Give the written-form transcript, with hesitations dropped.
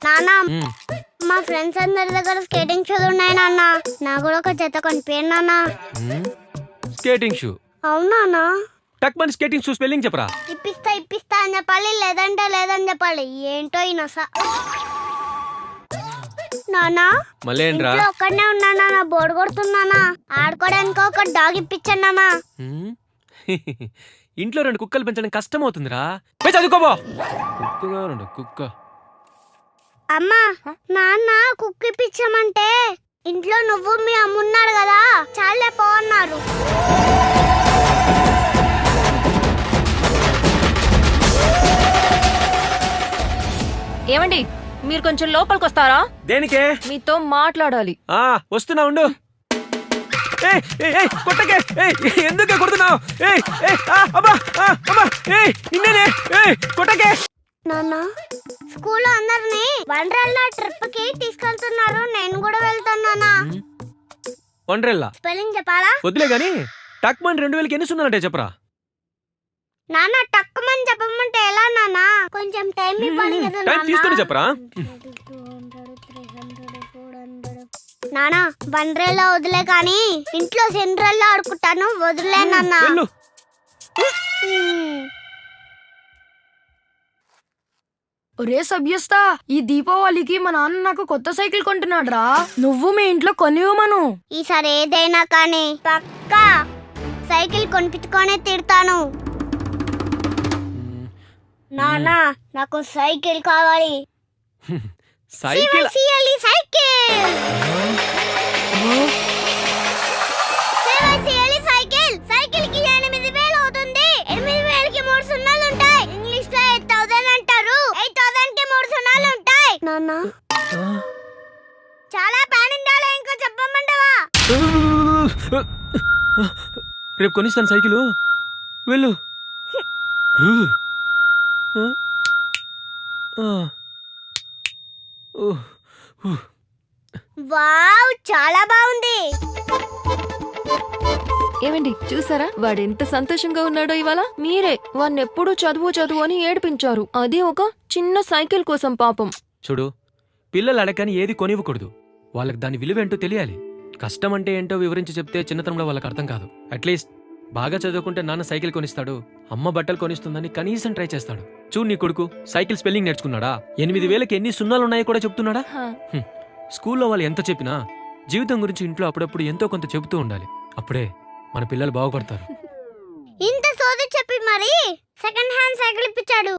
నాన్న మా ఫ్రెండ్స్ అందరి దగ్గర స్కేటింగ్ షూలు ఉన్నాయి నాన్న. నాకు కూడా ఒక జత కొనిపోయాను నాన్న. Skating shoe? అవునా? టక్ మన స్కేటింగ్ షూ స్పెల్లింగ్ చెప్పరా. ఇప్పిస్తా అని చెప్పాలి, లేదంటే లేదని చెప్పాలి. ఏంటో ఈ నస. నానా మళ్ళేంట్రా? ఒక్కడనే ఉన్నానా, బోర్డు కొడుతున్నానా. ఆడుకోవడానికి ఒక డాగ్ ఇప్పించాను నానా. ఇంట్లో 2 కుక్కలు పెంచడం కష్టం అవుతుందిరా. చదువుకోబో. కుక్క అమ్మా, నాన్న కుక్క ఇప్పించామంటే ఇంట్లో నువ్వు మీ అమ్మున్నాడు కదా, చాలే పో అన్నారు. ఏమండి, మీరు కొంచెం లోపలికి వస్తారా? దేనికే? మీతో మాట్లాడాలి. వస్తున్నా ఉండు. కొట్టకే, ఎందుకే కొడుతున్నావు? కొట్టకే. నాన్న, స్కూల్లో అందరినీ వండర్లా ట్రిప్ కి తీసుకెళ్తున్నారు, నేను కూడా వెళ్తాను నాన్న. వండర్లా స్పెల్లింగ్ చెప్పాలా? వద్దులే గాని టక్ మన్ 2000కి ఎన్ని సున్నాలంటే చెప్పరా. నాన్న టక్కుమని చెప్పమంటే ఎలా నాన్న? కొంచెం టైం ఇవ్వండి కదా టైం తీసుకొని చెప్పరా. నాన్న, బండ్రేలా వదిలే కానీ ఇంట్లో సెండ్రెల్లా ఆడుకుంటాను, వదిలే నాన్న. ఒరే సభ్యస్తా, ఈ దీపావళికి మా నాన్న నాకు కొత్త సైకిల్ కొంటున్నాడు రా. నువ్వు మీ ఇంట్లో కొనివ్వమను. ఈసారి ఏదైనా కానీ పక్కా సైకిల్ కొనిపించుకొనే తిడతాను. నాన్న, నాకు సైకిల్ కావాలి. సైకిల్ సైకిల్ కి 8000 అవుతుంది. 8000కి 3 సున్నాలు ఉంటాయి. ఇంగ్లీష్ లో 8000 అంటారు. 8000 కి 3 సున్నాలు ఉంటాయి. నాన్న, చాలా పానిండాలో ఇంకా చెప్పమంటావా? రేపు కొనిస్తాను సైకిల్, వెళ్ళు. వావ్, చాలా బాగుంది. ఏమండి, చూసారా వాడెంత సంతోషంగా ఉన్నాడో ఇవాళ? మీరే వాణ్ణెప్పుడూ చదువు అని ఏడిపించారు, అది ఒక చిన్న సైకిల్ కోసం. పాపం. చూడు, పిల్లలు అడగని ఏది కొనివ్వకూడదు. వాళ్ళకి దాని విలువేంటో తెలియాలి. కష్టం అంటే ఏంటో వివరించి చెప్తే చిన్నతనంలో వాళ్ళకి అర్థం కాదు. అట్లీస్ట్ బాగా చదువుకుంటే నాన్న సైకిల్ కొనిస్తాడు, అమ్మ బట్టలు కొనిస్తుందని కనీసం ట్రై చేస్తాడు. చూడు, నీ కొడుకు సైకిల్ స్పెల్లింగ్ నేర్చుకున్నాడా? 8000కి ఎన్ని సున్నాలున్నాయో కూడా చెప్తున్నాడా? స్కూల్లో వాళ్ళు ఎంత చెప్పినా జీవితం గురించి ఇంట్లో అప్పుడప్పుడు ఎంతో కొంత చెబుతూ ఉండాలి. అప్పుడే మన పిల్లలు బాగుపడతారు. ఇంత సోది చెప్పి మరి సెకండ్ హ్యాండ్ సైకిల్ ఇప్పించాడు.